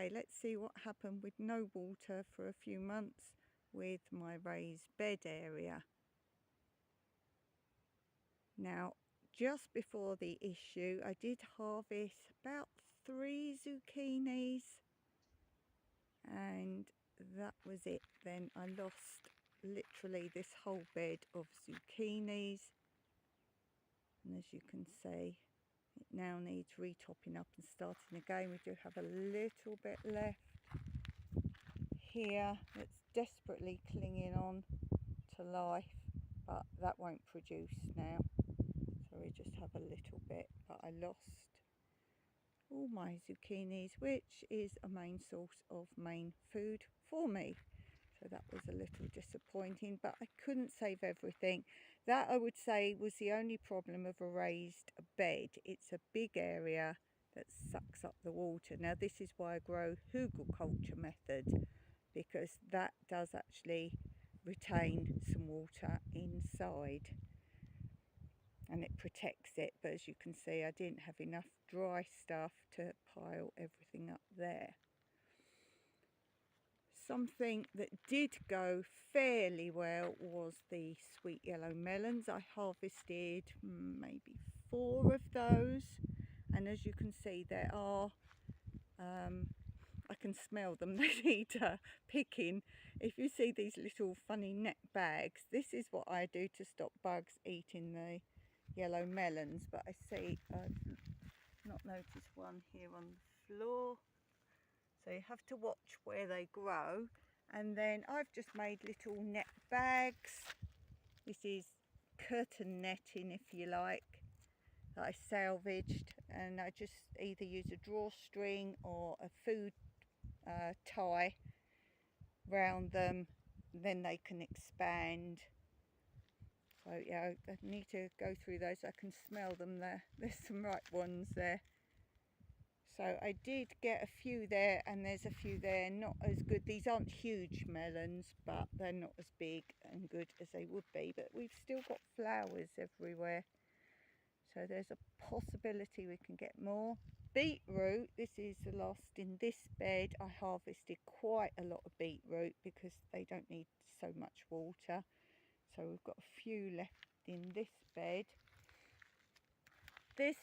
say, let's see what happened with no water for a few months with my raised bed area. Now, just before the issue, I did harvest about 3 zucchinis, and that was it. Then I lost literally this whole bed of zucchinis, and as you can see, it now needs retopping up and starting again. We do have a little bit left here that's desperately clinging on to life, but that won't produce now, so we just have a little bit. But I lost all my zucchinis, which is a main source of main food for me. So that was a little disappointing, but I couldn't save everything. That, I would say, was the only problem of a raised bed. It's a big area that sucks up the water. Now this is why I grow hugelkultur method, because that does actually retain some water inside and it protects it. But as you can see, I didn't have enough dry stuff to pile everything up there. Something that did go fairly well was the sweet yellow melons. I harvested maybe 4 of those, and as you can see, there are I can smell them. They need picking. If you see these little funny net bags, this is what I do to stop bugs eating the yellow melons. But I see I've not noticed one here on the floor. So you have to watch where they grow. And then I've just made little net bags. This is curtain netting, if you like, that I salvaged. And I just either use a drawstring or a food tie round them. Then they can expand. So yeah, I need to go through those. I can smell them there. There's some ripe ones there. So I did get a few there, and there's a few there not as good. These aren't huge melons, but they're not as big and good as they would be. But we've still got flowers everywhere, so there's a possibility we can get more. Beetroot, this is the last in this bed. I harvested quite a lot of beetroot because they don't need so much water. So we've got a few left in this bed. This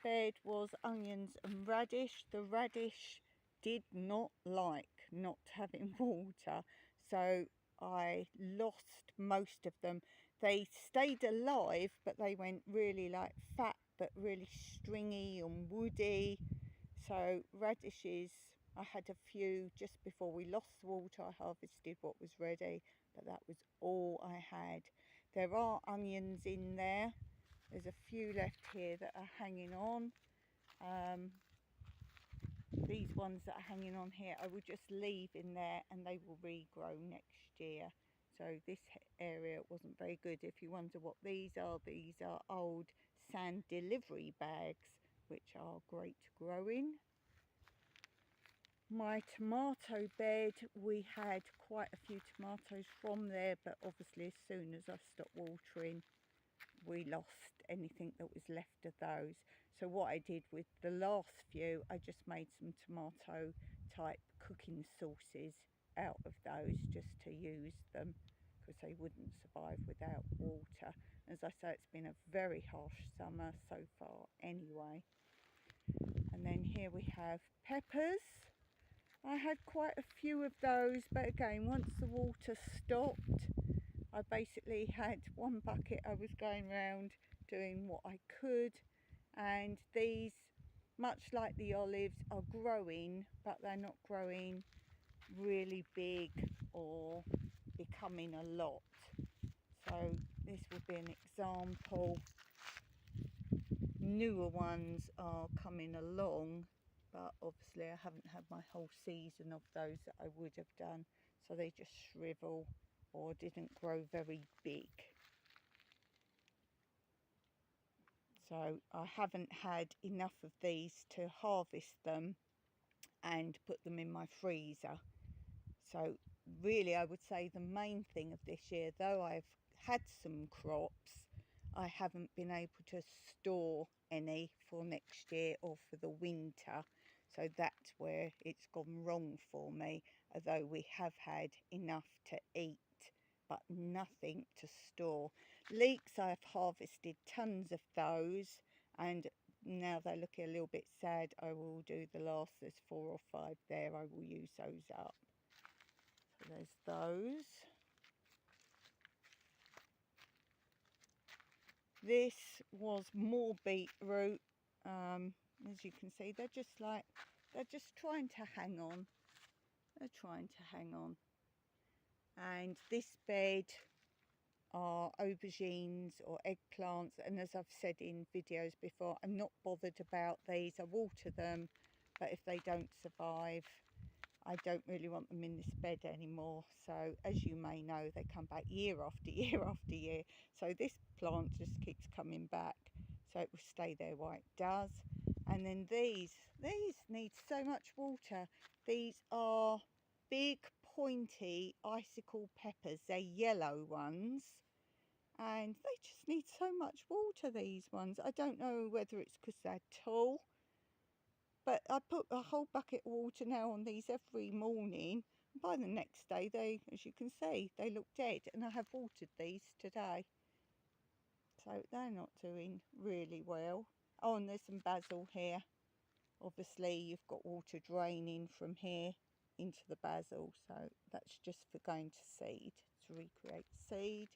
bed was onions and radish. The radish did not like not having water, so I lost most of them. They stayed alive, but they went really like fat, but really stringy and woody. So radishes, I had a few just before we lost the water. I harvested what was ready, but that was all I had. There are onions in there. There's a few left here that are hanging on. These ones that are hanging on here, I will just leave in there and they will regrow next year. So this area wasn't very good. If you wonder what these are old sand delivery bags, which are great growing. My tomato bed, we had quite a few tomatoes from there, but obviously as soon as I stopped watering, we lost anything that was left of those. So what I did with the last few, I just made some tomato type cooking sauces out of those just to use them, because they wouldn't survive without water. As I say, it's been a very harsh summer so far anyway. And then here we have peppers. I had quite a few of those, but again, once the water stopped, I basically had one bucket. I was going around doing what I could, and these, much like the olives, are growing, but they're not growing really big or becoming a lot. So this would be an example. Newer ones are coming along, but obviously I haven't had my whole season of those that I would have done, so they just shrivel or didn't grow very big. So I haven't had enough of these to harvest them and put them in my freezer. So really I would say the main thing of this year, though I've had some crops, I haven't been able to store any for next year or for the winter, so that's where it's gone wrong for me, although we have had enough to eat but nothing to store. Leeks, I've harvested tons of those, and now they're looking a little bit sad. I will do the last, there's 4 or 5 there, I will use those up. So there's those. This was more beetroot. As you can see, they're just trying to hang on. They're trying to hang on. And this bed are aubergines or eggplants, and as I've said in videos before, I'm not bothered about these. I water them, but if they don't survive, I don't really want them in this bed anymore. So as you may know, they come back year after year after year. So this plant just keeps coming back, so it will stay there while it does. And then these need so much water. These are big pointy icicle peppers. They're yellow ones, and they just need so much water, these ones. I don't know whether it's because they're tall, but I put a whole bucket of water now on these every morning. By the next day, they, as you can see, they look dead, and I have watered these today. So they're not doing really well. Oh, and there's some basil here. Obviously, you've got water draining from here into the basil, so that's just for going to seed, to recreate seed.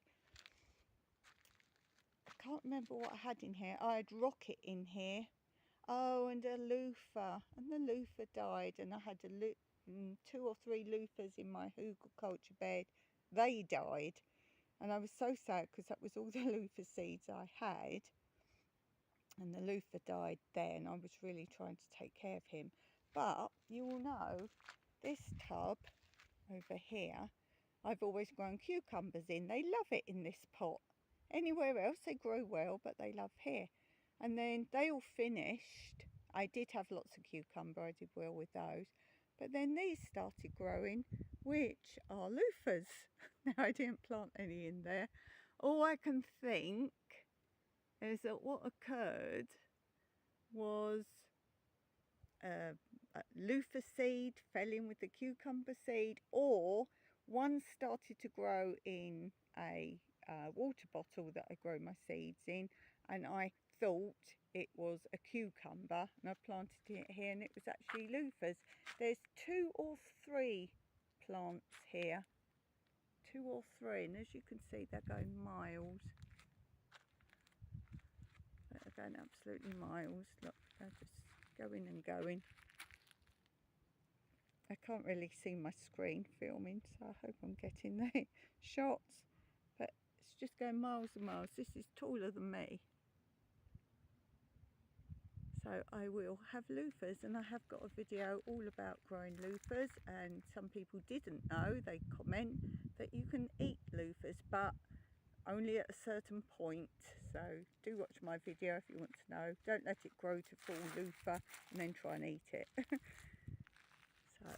I can't remember what I had in here. I had rocket in here. Oh, and a loofah, and the loofah died, and I had 2 or 3 loofahs in my culture bed. They died, and I was so sad because that was all the loofah seeds I had, and the loofah died then. I was really trying to take care of him. But you all know, this tub over here, I've always grown cucumbers in. They love it in this pot. Anywhere else they grow well, but they love here. And then they all finished. I did have lots of cucumber, I did well with those. But then these started growing, which are loofahs. Now, I didn't plant any in there. All I can think is that what occurred was a loofah seed fell in with the cucumber seed, or one started to grow in a water bottle that I grow my seeds in, and I thought it was a cucumber, and I planted it here, and it was actually loofahs. There's 2 or 3 plants here, 2 or 3, and as you can see, they're going miles. They're going absolutely miles. Look, they're just going and going. I can't really see my screen filming, so I hope I'm getting the shots, but it's just going miles and miles. This is taller than me. So I will have loofahs, and I have got a video all about growing loofahs, and some people didn't know, they comment that you can eat loofahs, but only at a certain point. So do watch my video if you want to know. Don't let it grow to full loofah and then try and eat it. So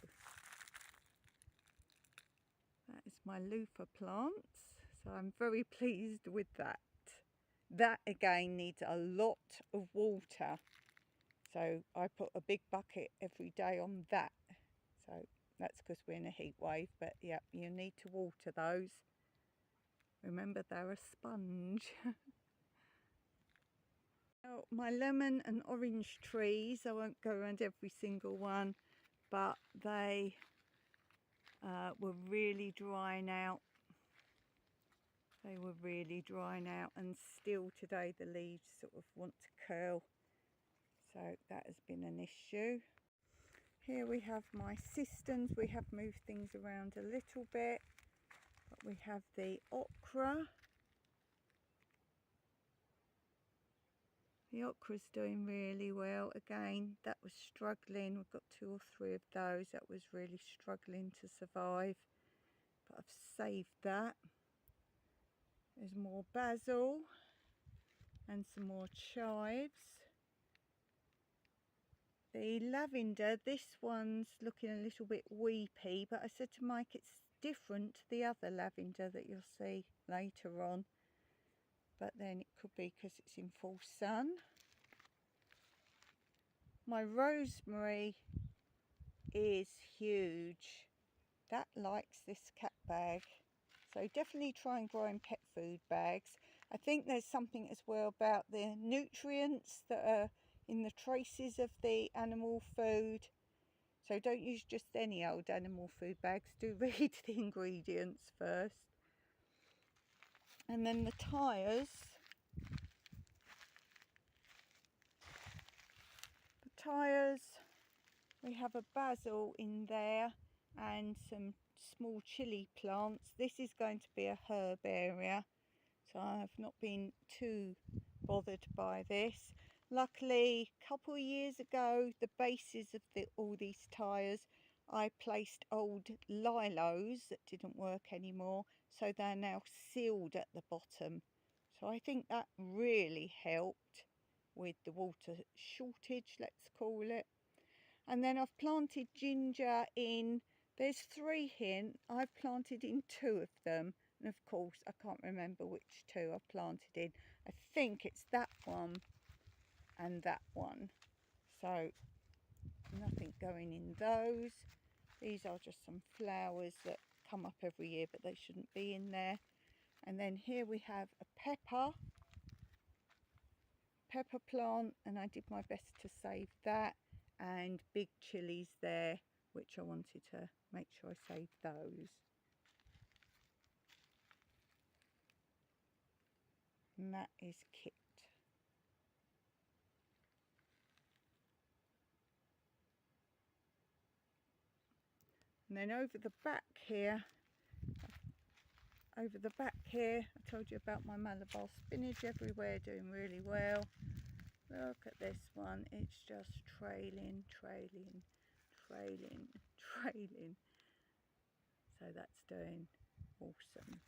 that is my loofah plants. So I'm very pleased with that. That again needs a lot of water. So I put a big bucket every day on that. So that's because we're in a heat wave, but yeah, you need to water those. Remember, they're a sponge. Now, my lemon and orange trees, I won't go around every single one, but they were really drying out. They were really drying out, and still today the leaves sort of want to curl. So that has been an issue. Here we have my cisterns. We have moved things around a little bit, but we have the okra. The okra's doing really well. Again, that was struggling. We've got 2 or 3 of those. That was really struggling to survive, but I've saved that. There's more basil and some more chives. The lavender, this one's looking a little bit weepy, but I said to Mike it's different to the other lavender that you'll see later on. but then it could be because it's in full sun. My rosemary is huge. That likes this cat bag. So definitely try and grow in pet food bags. I think there's something as well about the nutrients that are in the traces of the animal food. So don't use just any old animal food bags. Do read the ingredients first. And then the tyres. The tyres, we have a basil in there and some small chilli plants. This is going to be a herb area, so I have not been too bothered by this. Luckily, a couple of years ago, the bases of all these tyres, I placed old lilos that didn't work anymore, so they're now sealed at the bottom. So I think that really helped with the water shortage, let's call it. And then I've planted ginger in, there's 3 here, I've planted in 2 of them. And of course, I can't remember which 2 I've planted in. I think it's that one and that one. So nothing going in those. These are just some flowers that come up every year, but they shouldn't be in there. And then here we have a pepper plant, and I did my best to save that, and big chilies there, which I wanted to make sure I saved those. And that is Kit. And then over the back here, I told you about my Malabar spinach everywhere, doing really well. Look at this one, it's just trailing. So that's doing awesome.